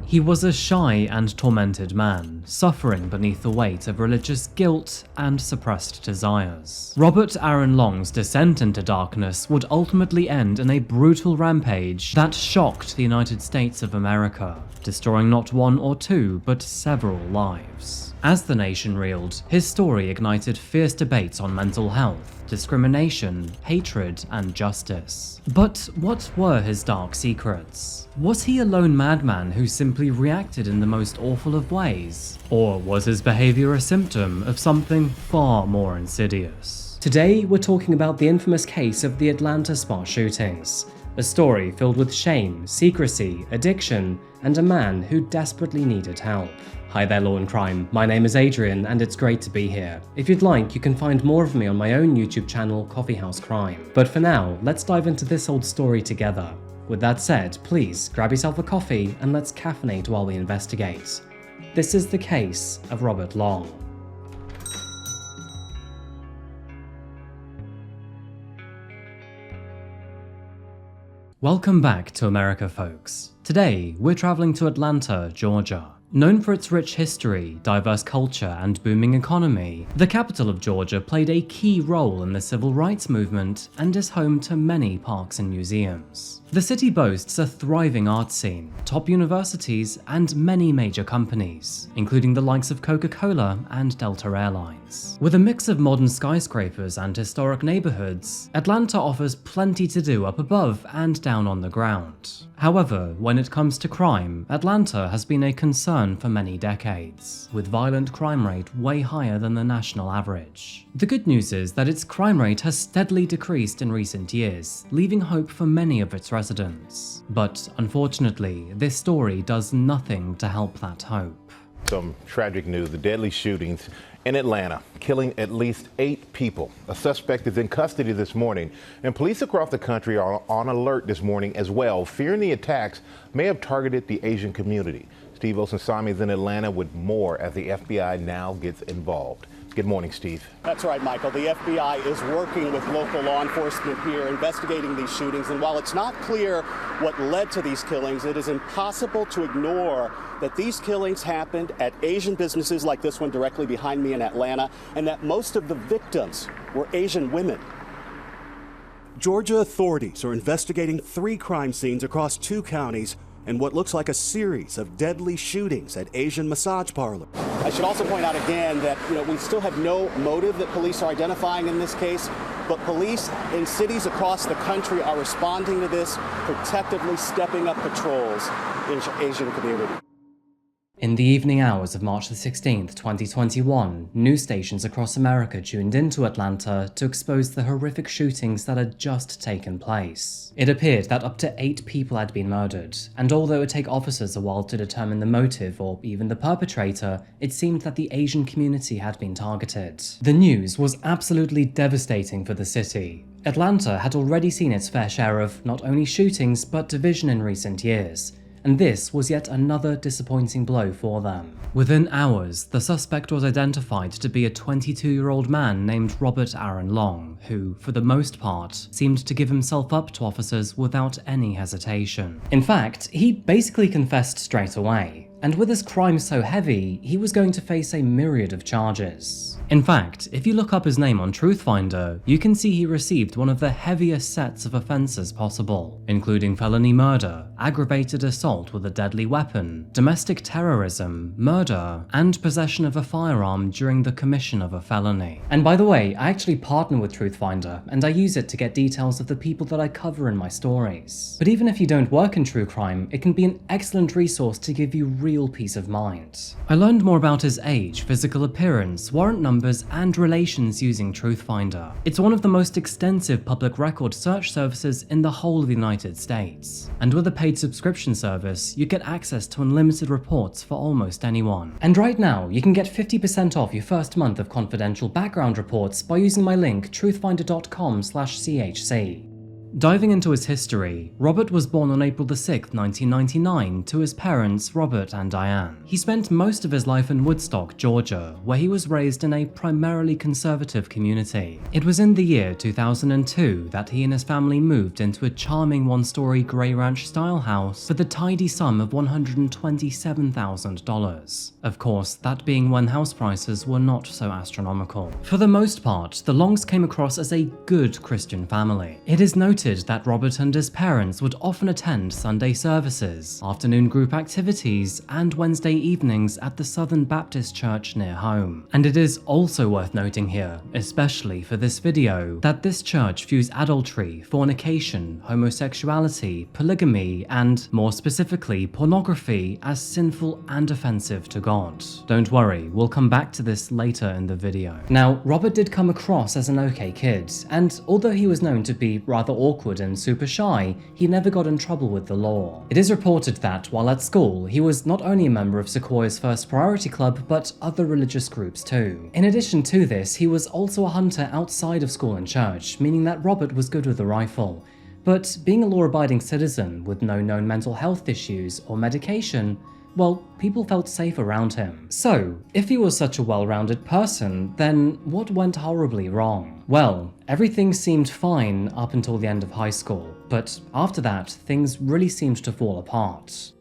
He was a shy and tormented man, suffering beneath the weight of religious guilt and suppressed desires. Robert Aaron Long's descent into darkness would ultimately end in a brutal rampage that shocked the United States of America, destroying not one or two, but several lives. As the nation reeled, his story ignited fierce debates on mental health, discrimination, hatred, and justice. But what were his dark secrets? Was he a lone madman who simply reacted in the most awful of ways? Or was his behavior a symptom of something far more insidious? Today, we're talking about the infamous case of the Atlanta spa shootings, a story filled with shame, secrecy, addiction, and a man who desperately needed help. Hi there, Law and Crime. My name is Adrian, and it's great to be here. If you'd like, you can find more of me on my own YouTube channel, Coffeehouse Crime. But for now, let's dive into this old story together. With that said, please grab yourself a coffee and let's caffeinate while we investigate. This is the case of Robert Long. Welcome back to America, folks. Today, we're traveling to Atlanta, Georgia. Known for its rich history, diverse culture, and booming economy, the capital of Georgia played a key role in the civil rights movement and is home to many parks and museums. The city boasts a thriving art scene, top universities, and many major companies, including the likes of Coca-Cola and Delta Airlines. With a mix of modern skyscrapers and historic neighborhoods, Atlanta offers plenty to do up above and down on the ground. However, when it comes to crime, Atlanta has been a concern for many decades, with violent crime rate way higher than the national average. The good news is that its crime rate has steadily decreased in recent years, leaving hope for many of its residents. But unfortunately, this story does nothing to help that hope. Some tragic news, the deadly shootings in Atlanta, killing at least 8 people. A suspect is in custody this morning, and police across the country are on alert this morning as well, fearing the attacks may have targeted the Asian community. Steve Osensami is in Atlanta with more as the FBI now gets involved. Good morning, Steve. That's right, Michael. The FBI is working with local law enforcement here, investigating these shootings. And while it's not clear what led to these killings, it is impossible to ignore that these killings happened at Asian businesses like this one directly behind me in Atlanta, and that most of the victims were Asian women. Georgia authorities are investigating 3 crime scenes across 2 counties and what looks like a series of deadly shootings at Asian massage parlors. I should also point out again that we still have no motive that police are identifying in this case, but police in cities across the country are responding to this, protectively stepping up patrols in the Asian community. In the evening hours of March the 16th, 2021, news stations across America tuned into Atlanta to expose the horrific shootings that had just taken place. It appeared that up to 8 people had been murdered, and although it would take officers a while to determine the motive or even the perpetrator, it seemed that the Asian community had been targeted. The news was absolutely devastating for the city. Atlanta had already seen its fair share of not only shootings but division in recent years, and this was yet another disappointing blow for them. Within hours, the suspect was identified to be a 22-year-old man named Robert Aaron Long, who, for the most part, seemed to give himself up to officers without any hesitation. In fact, he basically confessed straight away, and with his crime so heavy, he was going to face a myriad of charges. In fact, if you look up his name on Truthfinder, you can see he received one of the heaviest sets of offenses possible, including felony murder, aggravated assault with a deadly weapon, domestic terrorism, murder, and possession of a firearm during the commission of a felony. And by the way, I actually partner with Truthfinder, and I use it to get details of the people that I cover in my stories. But even if you don't work in true crime, it can be an excellent resource to give you real peace of mind. I learned more about his age, physical appearance, warrant numbers, and relations using Truthfinder. It's one of the most extensive public record search services in the whole of the United States. And with a paid subscription service, you get access to unlimited reports for almost anyone. And right now, you can get 50% off your first month of confidential background reports by using my link truthfinder.com/chc. Diving into his history, Robert was born on April 6, 1999, to his parents Robert and Diane. He spent most of his life in Woodstock, Georgia, where he was raised in a primarily conservative community. It was in the year 2002 that he and his family moved into a charming one-story Grey Ranch-style house for the tidy sum of $127,000. Of course, that being when house prices were not so astronomical. For the most part, the Longs came across as a good Christian family. It is noted that Robert and his parents would often attend Sunday services, afternoon group activities, and Wednesday evenings at the Southern Baptist Church near home. And it is also worth noting here, especially for this video, that this church views adultery, fornication, homosexuality, polygamy, and, more specifically, pornography as sinful and offensive to God. Don't worry, we'll come back to this later in the video. Now, Robert did come across as an okay kid, and although he was known to be rather awkward and super shy, he never got in trouble with the law. It is reported that, while at school, he was not only a member of Sequoia's First Priority Club, but other religious groups too. In addition to this, he was also a hunter outside of school and church, meaning that Robert was good with a rifle. But being a law-abiding citizen with no known mental health issues or medication, well, people felt safe around him. So, if he was such a well-rounded person, then what went horribly wrong? Well, everything seemed fine up until the end of high school, but after that, things really seemed to fall apart.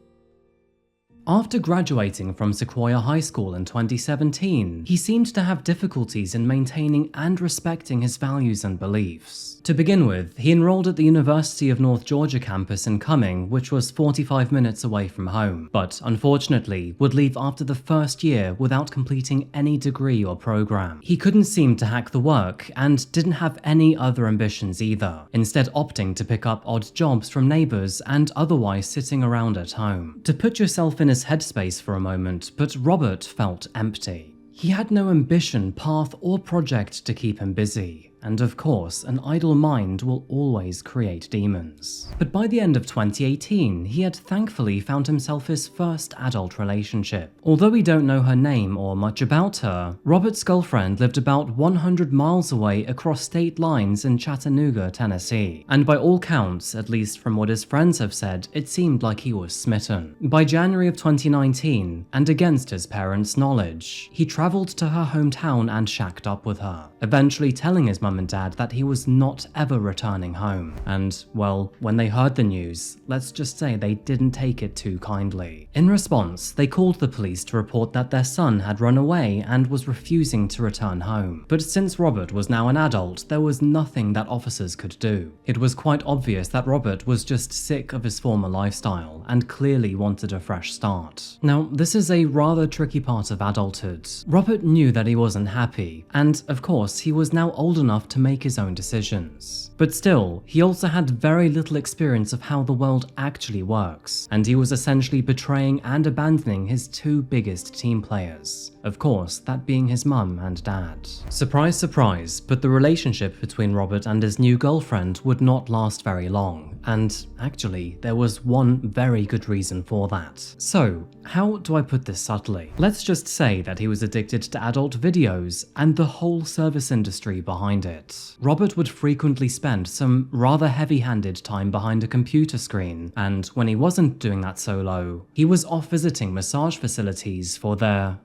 After graduating from Sequoia High School in 2017, he seemed to have difficulties in maintaining and respecting his values and beliefs. To begin with, he enrolled at the University of North Georgia campus in Cumming, which was 45 minutes away from home, but unfortunately would leave after the first year without completing any degree or program. He couldn't seem to hack the work and didn't have any other ambitions either, instead opting to pick up odd jobs from neighbors and otherwise sitting around at home. To put yourself in his headspace for a moment, but Robert felt empty. He had no ambition, path, or project to keep him busy. And of course, an idle mind will always create demons. But by the end of 2018, he had thankfully found himself his first adult relationship. Although we don't know her name or much about her, Robert's girlfriend lived about 100 miles away across state lines in Chattanooga, Tennessee. And by all counts, at least from what his friends have said, it seemed like he was smitten. By January of 2019, and against his parents' knowledge, he traveled to her hometown and shacked up with her, eventually telling his mum and dad that he was not ever returning home. And, well, when they heard the news, let's just say they didn't take it too kindly. In response, they called the police to report that their son had run away and was refusing to return home. But since Robert was now an adult, there was nothing that officers could do. It was quite obvious that Robert was just sick of his former lifestyle and clearly wanted a fresh start. Now, this is a rather tricky part of adulthood. Robert knew that he wasn't happy, and of course, he was now old enough to make his own decisions. But still, he also had very little experience of how the world actually works, and he was essentially betraying and abandoning his two biggest team players. Of course, that being his mum and dad. Surprise, surprise, but the relationship between Robert and his new girlfriend would not last very long, and actually, there was one very good reason for that. So, how do I put this subtly? Let's just say that he was addicted to adult videos and the whole service industry behind it. Robert would frequently spend some rather heavy-handed time behind a computer screen, and when he wasn't doing that solo, he was off visiting massage facilities for their,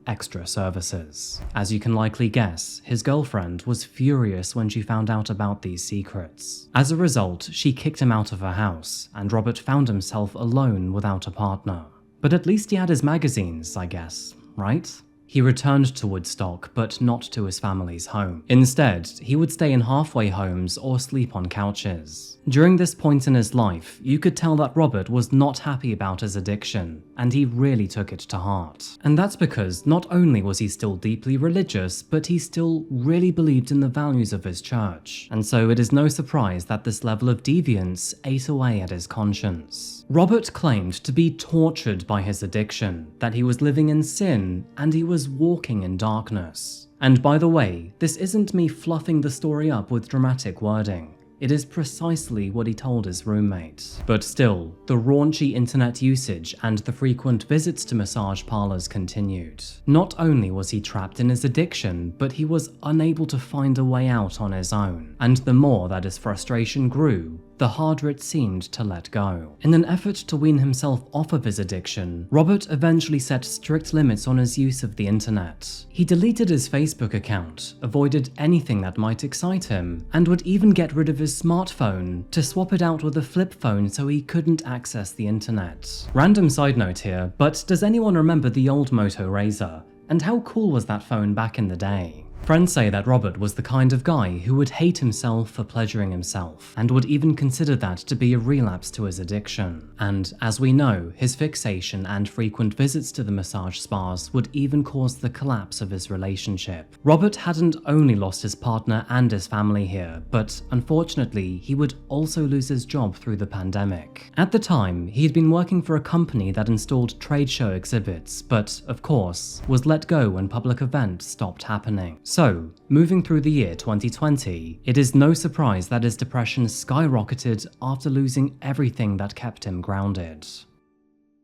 extra services. As you can likely guess, his girlfriend was furious when she found out about these secrets. As a result, she kicked him out of her house, and Robert found himself alone without a partner. But at least he had his magazines, I guess, right? He returned to Woodstock, but not to his family's home. Instead, he would stay in halfway homes or sleep on couches. During this point in his life, you could tell that Robert was not happy about his addiction, and he really took it to heart. And that's because not only was he still deeply religious, but he still really believed in the values of his church. And so it is no surprise that this level of deviance ate away at his conscience. Robert claimed to be tortured by his addiction, that he was living in sin, and he was walking in darkness. And by the way, this isn't me fluffing the story up with dramatic wording. it is precisely what he told his roommate. But still, the raunchy internet usage and the frequent visits to massage parlors continued. Not only was he trapped in his addiction, but he was unable to find a way out on his own. And the more that his frustration grew, the harder it seemed to let go. In an effort to wean himself off of his addiction, Robert eventually set strict limits on his use of the internet. He deleted his Facebook account, avoided anything that might excite him, and would even get rid of his smartphone to swap it out with a flip phone so he couldn't access the internet. Random side note here, but does anyone remember the old Moto Razr? And how cool was that phone back in the day? Friends say that Robert was the kind of guy who would hate himself for pleasuring himself, and would even consider that to be a relapse to his addiction. And as we know, his fixation and frequent visits to the massage spas would even cause the collapse of his relationship. Robert hadn't only lost his partner and his family here, but unfortunately, he would also lose his job through the pandemic. At the time, he had been working for a company that installed trade show exhibits, but of course, was let go when public events stopped happening. So, moving through the year 2020, it is no surprise that his depression skyrocketed after losing everything that kept him grounded.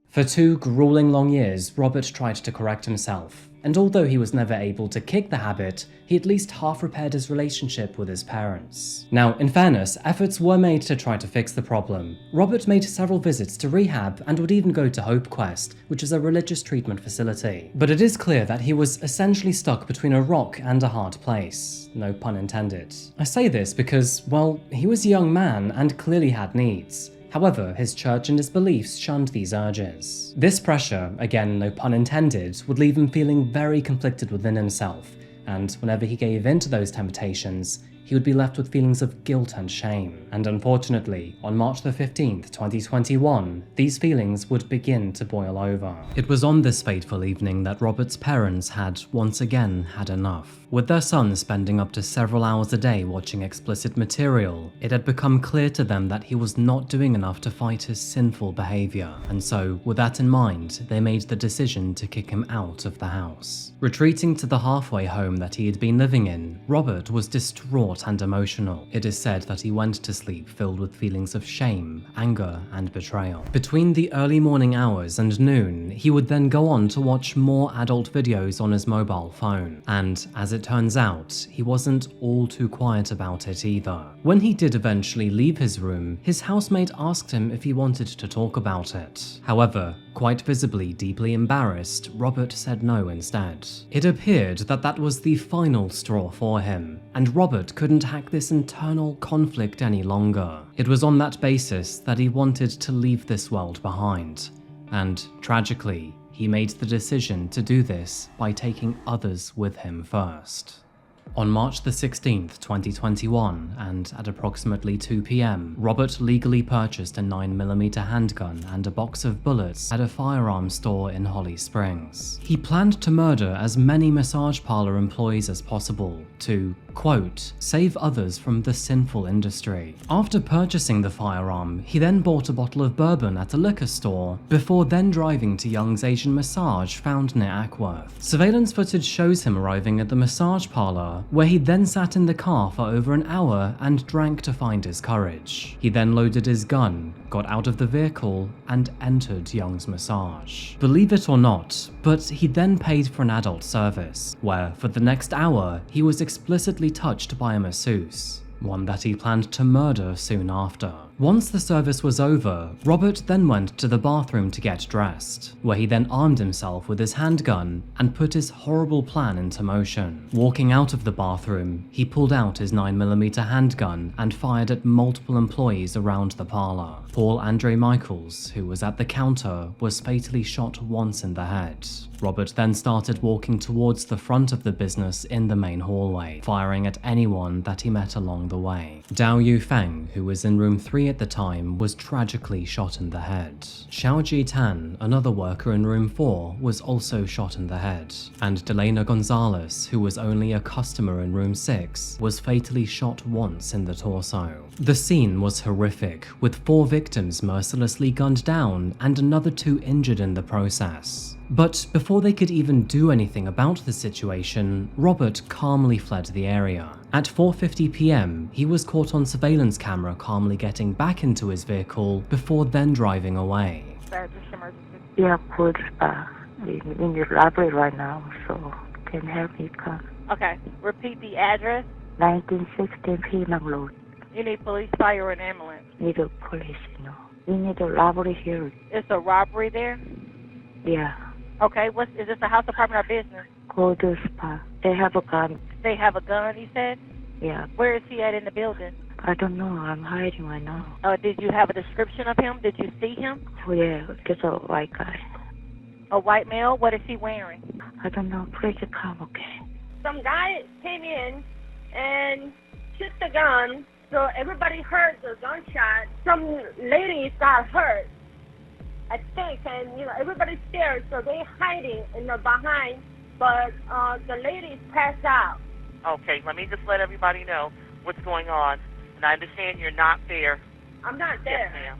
For 2 grueling long years, Robert tried to correct himself, and although he was never able to kick the habit, he at least half repaired his relationship with his parents. Now, in fairness, efforts were made to try to fix the problem. Robert made several visits to rehab and would even go to Hope Quest, which is a religious treatment facility. But it is clear that he was essentially stuck between a rock and a hard place. No pun intended. I say this because, well, he was a young man and clearly had needs. However, his church and his beliefs shunned these urges. This pressure, again no pun intended, would leave him feeling very conflicted within himself, and whenever he gave in to those temptations, he would be left with feelings of guilt and shame. And unfortunately, on March the 15th, 2021, these feelings would begin to boil over. It was on this fateful evening that Robert's parents had once again had enough. With their son spending up to several hours a day watching explicit material, it had become clear to them that he was not doing enough to fight his sinful behavior. And so, with that in mind, they made the decision to kick him out of the house. Retreating to the halfway home that he had been living in, Robert was distraught and emotional. It is said that he went to sleep filled with feelings of shame, anger, and betrayal. Between the early morning hours and noon, he would then go on to watch more adult videos on his mobile phone. And as it turns out, he wasn't all too quiet about it either. When he did eventually leave his room, his housemate asked him if he wanted to talk about it. However, quite visibly deeply embarrassed, Robert said no instead. It appeared that that was the final straw for him, and Robert couldn't hack this internal conflict any longer. It was on that basis that he wanted to leave this world behind. And tragically, he made the decision to do this by taking others with him first. On March the 16th, 2021, and at approximately 2 p.m, Robert legally purchased a 9mm handgun and a box of bullets at a firearms store in Holly Springs. He planned to murder as many massage parlor employees as possible to, quote, save others from the sinful industry. After purchasing the firearm, he then bought a bottle of bourbon at a liquor store, before then driving to Young's Asian Massage found near Ackworth. Surveillance footage shows him arriving at the massage parlor, where he then sat in the car for over an hour and drank to find his courage. He then loaded his gun, got out of the vehicle, and entered Young's Massage. Believe it or not, but he then paid for an adult service, where for the next hour, he was explicitly touched by a masseuse, one that he planned to murder soon after. Once the service was over, Robert then went to the bathroom to get dressed, where he then armed himself with his handgun and put his horrible plan into motion. Walking out of the bathroom, he pulled out his 9mm handgun and fired at multiple employees around the parlor. Paul Andre Michaels, who was at the counter, was fatally shot once in the head. Robert then started walking towards the front of the business in the main hallway, firing at anyone that he met along the way. Dao Yufeng, who was in room 3 at the time, was tragically shot in the head. Xiao Ji-tan, another worker in room 4, was also shot in the head. And Delena Gonzalez, who was only a customer in room 6, was fatally shot once in the torso. The scene was horrific, with 4 victims mercilessly gunned down and another 2 injured in the process. But before they could even do anything about the situation, Robert calmly fled the area. At 4:50 p.m, he was caught on surveillance camera calmly getting back into his vehicle before then driving away. Yeah, good. In the library right now, so can help me come. Okay, repeat the address. 1916 Penang Road. You need police, fire, or an ambulance? Need a police, We need a library here. It's a robbery there? Yeah. Okay, is this a house, apartment, or business? Go to spa. They have a gun. They have a gun, you said? Yeah. Where is he at in the building? I don't know. I'm hiding right now. Did you have a description of him? Did you see him? Oh, yeah. Just a white guy. A white male? What is he wearing? I don't know. Please come, okay? Some guy came in and shoot the gun, so everybody heard the gunshot. Some ladies got hurt, I think, and everybody's scared, so they hiding in the behind, but the ladies passed out. Okay, let me just let everybody know what's going on, and I understand you're not there. I'm not there. Yes, ma'am.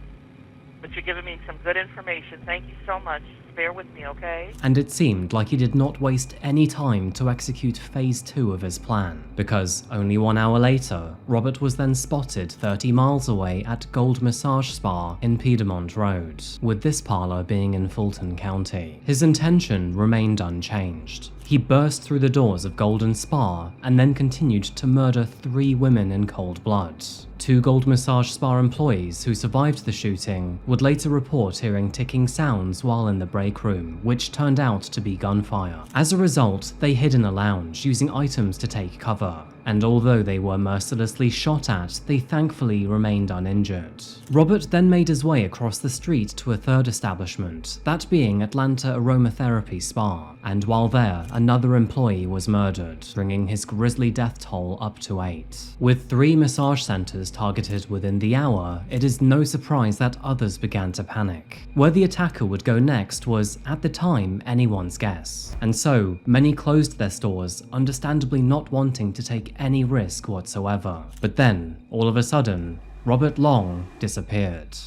But you're giving me some good information. Thank you so much. Bear with me, okay? And it seemed like he did not waste any time to execute phase 2 of his plan, because only 1 hour later, Robert was then spotted 30 miles away at Gold Massage Spa in Piedmont Road, with this parlor being in Fulton County. His intention remained unchanged. He burst through the doors of Golden Spa and then continued to murder 3 women in cold blood. 2 Gold Massage Spa employees who survived the shooting would later report hearing ticking sounds while in the break room, which turned out to be gunfire. As a result, they hid in a lounge using items to take cover. And although they were mercilessly shot at, they thankfully remained uninjured. Robert then made his way across the street to a third establishment, that being Atlanta Aromatherapy Spa, and while there, another employee was murdered, bringing his grisly death toll up to 8. With 3 massage centers targeted within the hour, it is no surprise that others began to panic. Where the attacker would go next was, at the time, anyone's guess, and so many closed their stores, understandably not wanting to take any risk whatsoever. But then, all of a sudden, Robert Long disappeared.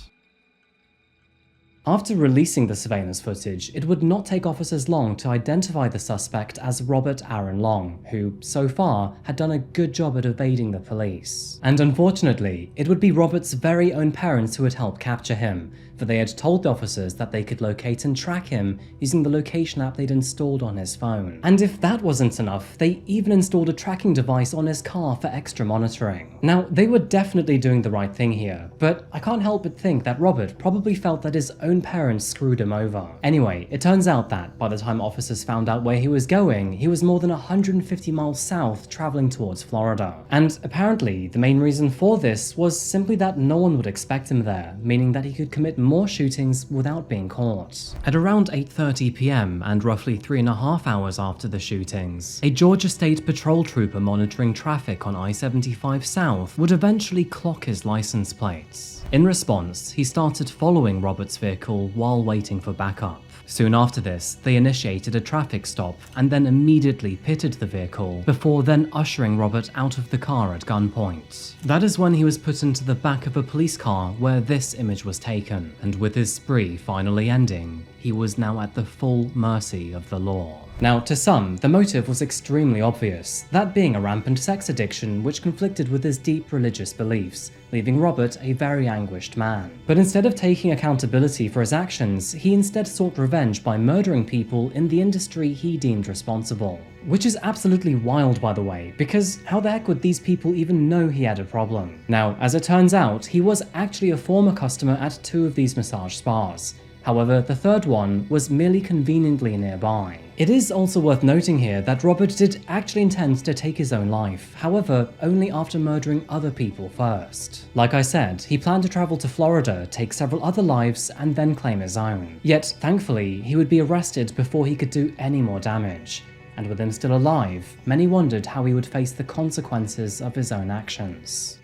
After releasing the surveillance footage, it would not take officers long to identify the suspect as Robert Aaron Long, who, so far, had done a good job at evading the police. And unfortunately, it would be Robert's very own parents who would help capture him, for they had told the officers that they could locate and track him using the location app they'd installed on his phone. And if that wasn't enough, they even installed a tracking device on his car for extra monitoring. Now, they were definitely doing the right thing here, but I can't help but think that Robert probably felt that his own parents screwed him over. Anyway, it turns out that by the time officers found out where he was going, he was more than 150 miles south traveling towards Florida. And apparently, the main reason for this was simply that no one would expect him there, meaning that he could commit more shootings without being caught. At around 8:30 p.m. and roughly 3.5 hours after the shootings, a Georgia State Patrol trooper monitoring traffic on I-75 South would eventually clock his license plates. In response, he started following Robert's vehicle while waiting for backup. Soon after this, they initiated a traffic stop and then immediately pitted the vehicle, before then ushering Robert out of the car at gunpoint. That is when he was put into the back of a police car where this image was taken, and with his spree finally ending, he was now at the full mercy of the law. Now, to some, the motive was extremely obvious, that being a rampant sex addiction which conflicted with his deep religious beliefs, leaving Robert a very anguished man. But instead of taking accountability for his actions, he instead sought revenge by murdering people in the industry he deemed responsible. Which is absolutely wild, by the way, because how the heck would these people even know he had a problem? Now, as it turns out, he was actually a former customer at 2 of these massage spas. However, the third one was merely conveniently nearby. It is also worth noting here that Robert did actually intend to take his own life, however, only after murdering other people first. Like I said, he planned to travel to Florida, take several other lives, and then claim his own. Yet, thankfully, he would be arrested before he could do any more damage. And with him still alive, many wondered how he would face the consequences of his own actions.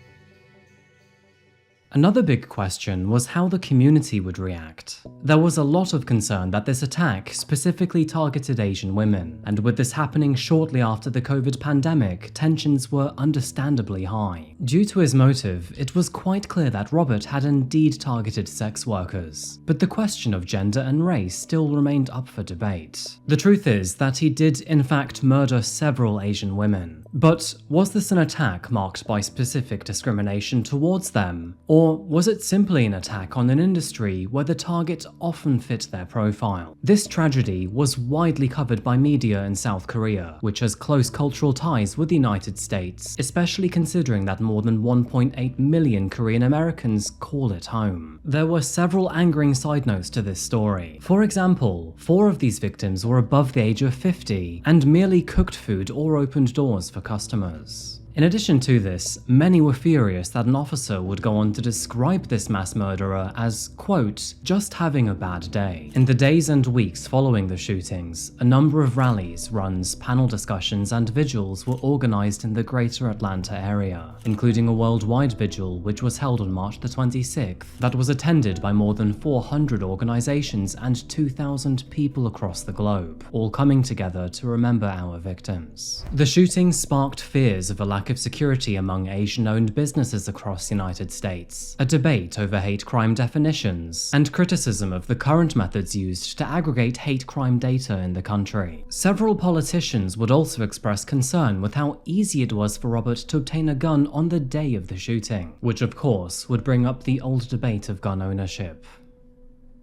Another big question was how the community would react. There was a lot of concern that this attack specifically targeted Asian women, and with this happening shortly after the COVID pandemic, tensions were understandably high. Due to his motive, it was quite clear that Robert had indeed targeted sex workers, but the question of gender and race still remained up for debate. The truth is that he did in fact murder several Asian women, but was this an attack marked by specific discrimination towards them? Or was it simply an attack on an industry where the target often fit their profile? This tragedy was widely covered by media in South Korea, which has close cultural ties with the United States, especially considering that more than 1.8 million Korean Americans call it home. There were several angering side notes to this story. For example, 4 of these victims were above the age of 50 and merely cooked food or opened doors for customers. In addition to this, many were furious that an officer would go on to describe this mass murderer as, quote, just having a bad day. In the days and weeks following the shootings, a number of rallies, runs, panel discussions, and vigils were organized in the greater Atlanta area, including a worldwide vigil which was held on March the 26th that was attended by more than 400 organizations and 2,000 people across the globe, all coming together to remember our victims. The shootings sparked fears of a lack of security among Asian-owned businesses across the United States, a debate over hate crime definitions, and criticism of the current methods used to aggregate hate crime data in the country. Several politicians would also express concern with how easy it was for Robert to obtain a gun on the day of the shooting, which of course would bring up the old debate of gun ownership.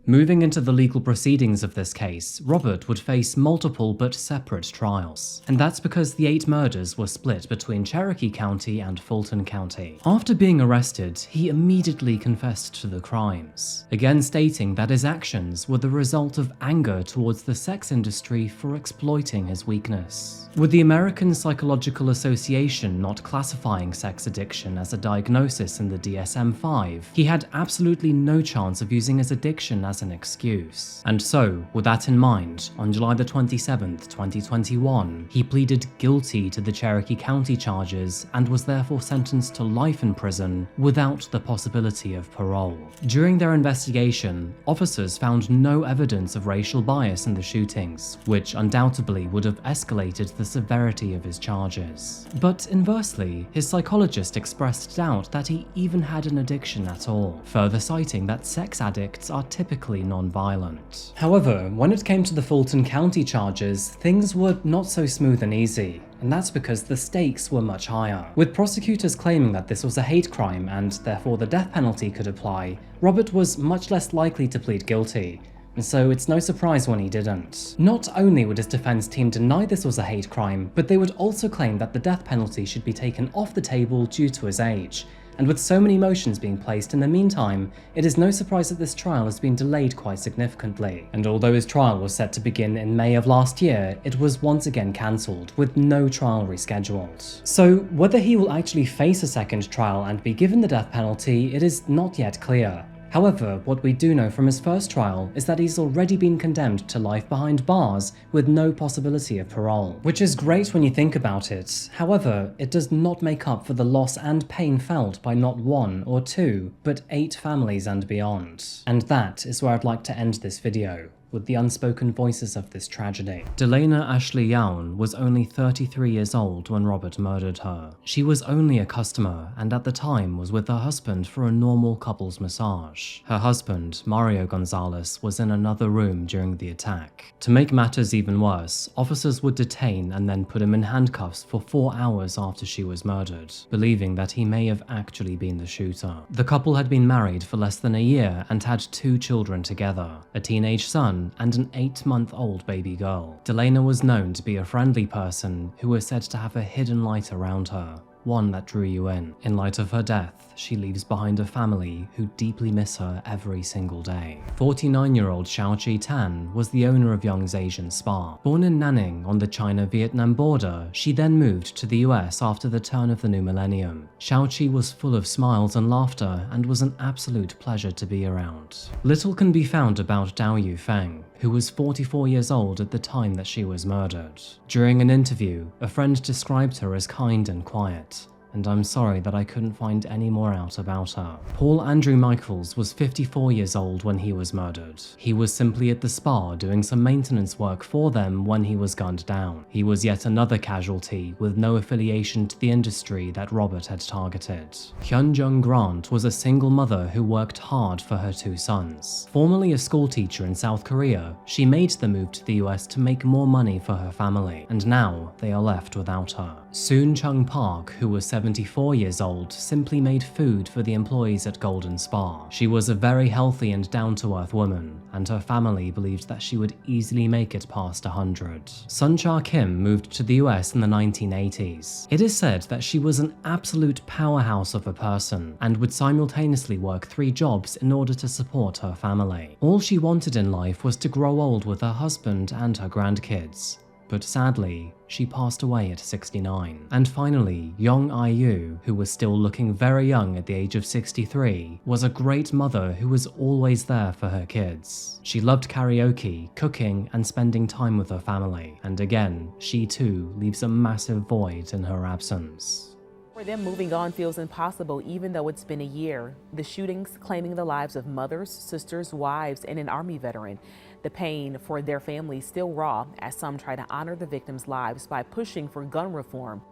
Moving into the legal proceedings of this case, Robert would face multiple but separate trials, and that's because the 8 murders were split between Cherokee County and Fulton County. After being arrested, he immediately confessed to the crimes, again stating that his actions were the result of anger towards the sex industry for exploiting his weakness. With the American Psychological Association not classifying sex addiction as a diagnosis in the DSM-5, he had absolutely no chance of using his addiction as an excuse. And so, with that in mind, on July the 27th, 2021, he pleaded guilty to the Cherokee County charges and was therefore sentenced to life in prison without the possibility of parole. During their investigation, officers found no evidence of racial bias in the shootings, which undoubtedly would have escalated the severity of his charges. But inversely, his psychologist expressed doubt that he even had an addiction at all, further citing that sex addicts are typically non-violent. However, when it came to the Fulton County charges, things were not so smooth and easy, and that's because the stakes were much higher. With prosecutors claiming that this was a hate crime and therefore the death penalty could apply, Robert was much less likely to plead guilty, and so it's no surprise when he didn't. Not only would his defense team deny this was a hate crime, but they would also claim that the death penalty should be taken off the table due to his age. And with so many motions being placed in the meantime, it is no surprise that this trial has been delayed quite significantly. And although his trial was set to begin in May of last year, it was once again cancelled, with no trial rescheduled. So whether he will actually face a second trial and be given the death penalty, it is not yet clear. However, what we do know from his first trial is that he's already been condemned to life behind bars with no possibility of parole, which is great when you think about it. However, it does not make up for the loss and pain felt by not 1 or 2, but 8 families and beyond. And that is where I'd like to end this video, with the unspoken voices of this tragedy. Delana Ashley Yown was only 33 years old when Robert murdered her. She was only a customer and at the time was with her husband for a normal couples massage. Her husband, Mario Gonzalez, was in another room during the attack. To make matters even worse, officers would detain and then put him in handcuffs for 4 hours after she was murdered, believing that he may have actually been the shooter. The couple had been married for less than a year and had 2 children together, a teenage son and an 8-month-old baby girl. Delana was known to be a friendly person who was said to have a hidden light around her, one that drew you in. In light of her death, she leaves behind a family who deeply miss her every single day. 49-year-old Xiao Chi Tan was the owner of Young's Asian Spa. Born in Nanning on the China-Vietnam border, she then moved to the US after the turn of the new millennium. Xiao Chi was full of smiles and laughter and was an absolute pleasure to be around. Little can be found about Dao Yufeng, who was 44 years old at the time that she was murdered. During an interview, a friend described her as kind and quiet, and I'm sorry that I couldn't find any more out about her. Paul Andrew Michaels was 54 years old when he was murdered. He was simply at the spa doing some maintenance work for them when he was gunned down. He was yet another casualty with no affiliation to the industry that Robert had targeted. Hyun-Jung Grant was a single mother who worked hard for her two sons. Formerly a schoolteacher in South Korea, she made the move to the US to make more money for her family, and now they are left without her. Soon Chung Park, who was 74 years old, simply made food for the employees at Golden Spa. She was a very healthy and down-to-earth woman, and her family believed that she would easily make it past 100. Sun Cha Kim moved to the US in the 1980s. It is said that she was an absolute powerhouse of a person, and would simultaneously work 3 jobs in order to support her family. All she wanted in life was to grow old with her husband and her grandkids. But sadly, she passed away at 69. And finally, Yong I-yu, who was still looking very young at the age of 63, was a great mother who was always there for her kids. She loved karaoke, cooking, and spending time with her family. And again, she too leaves a massive void in her absence. For them, moving on feels impossible even though it's been a year. The shootings claiming the lives of mothers, sisters, wives, and an Army veteran. The pain for their families still raw as some try to honor the victims' lives by pushing for gun reform.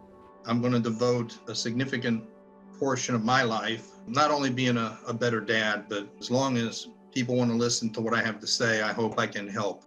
I'm going to devote a significant portion of my life, not only being a better dad, but as long as people want to listen to what I have to say, I hope I can help.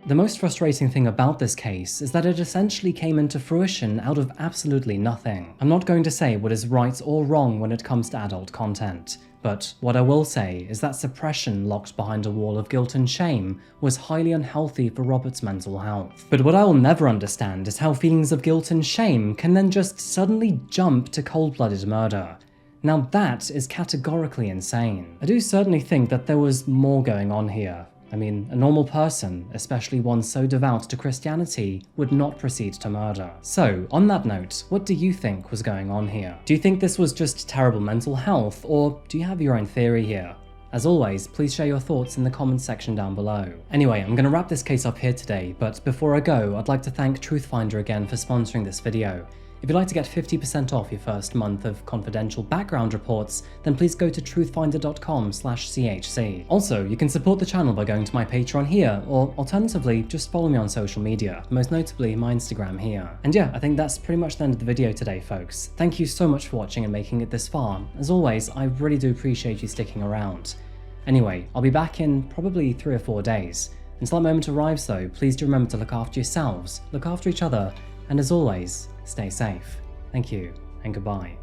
The most frustrating thing about this case is that it essentially came into fruition out of absolutely nothing. I'm not going to say what is right or wrong when it comes to adult content, but what I will say is that suppression locked behind a wall of guilt and shame was highly unhealthy for Robert's mental health. But what I will never understand is how feelings of guilt and shame can then just suddenly jump to cold-blooded murder. Now that is categorically insane. I do certainly think that there was more going on here. I mean, a normal person, especially one so devout to Christianity, would not proceed to murder. So, on that note, what do you think was going on here? Do you think this was just terrible mental health, or do you have your own theory here? As always, please share your thoughts in the comments section down below. Anyway, I'm gonna wrap this case up here today, but before I go, I'd like to thank Truthfinder again for sponsoring this video. If you'd like to get 50% off your first month of confidential background reports, then please go to truthfinder.com/chc. Also, you can support the channel by going to my Patreon here, or alternatively, just follow me on social media, most notably my Instagram here. And yeah, I think that's pretty much the end of the video today, folks. Thank you so much for watching and making it this far. As always, I really do appreciate you sticking around. Anyway, I'll be back in probably 3 or 4 days. Until that moment arrives though, please do remember to look after yourselves, look after each other, and as always, stay safe. Thank you, and goodbye.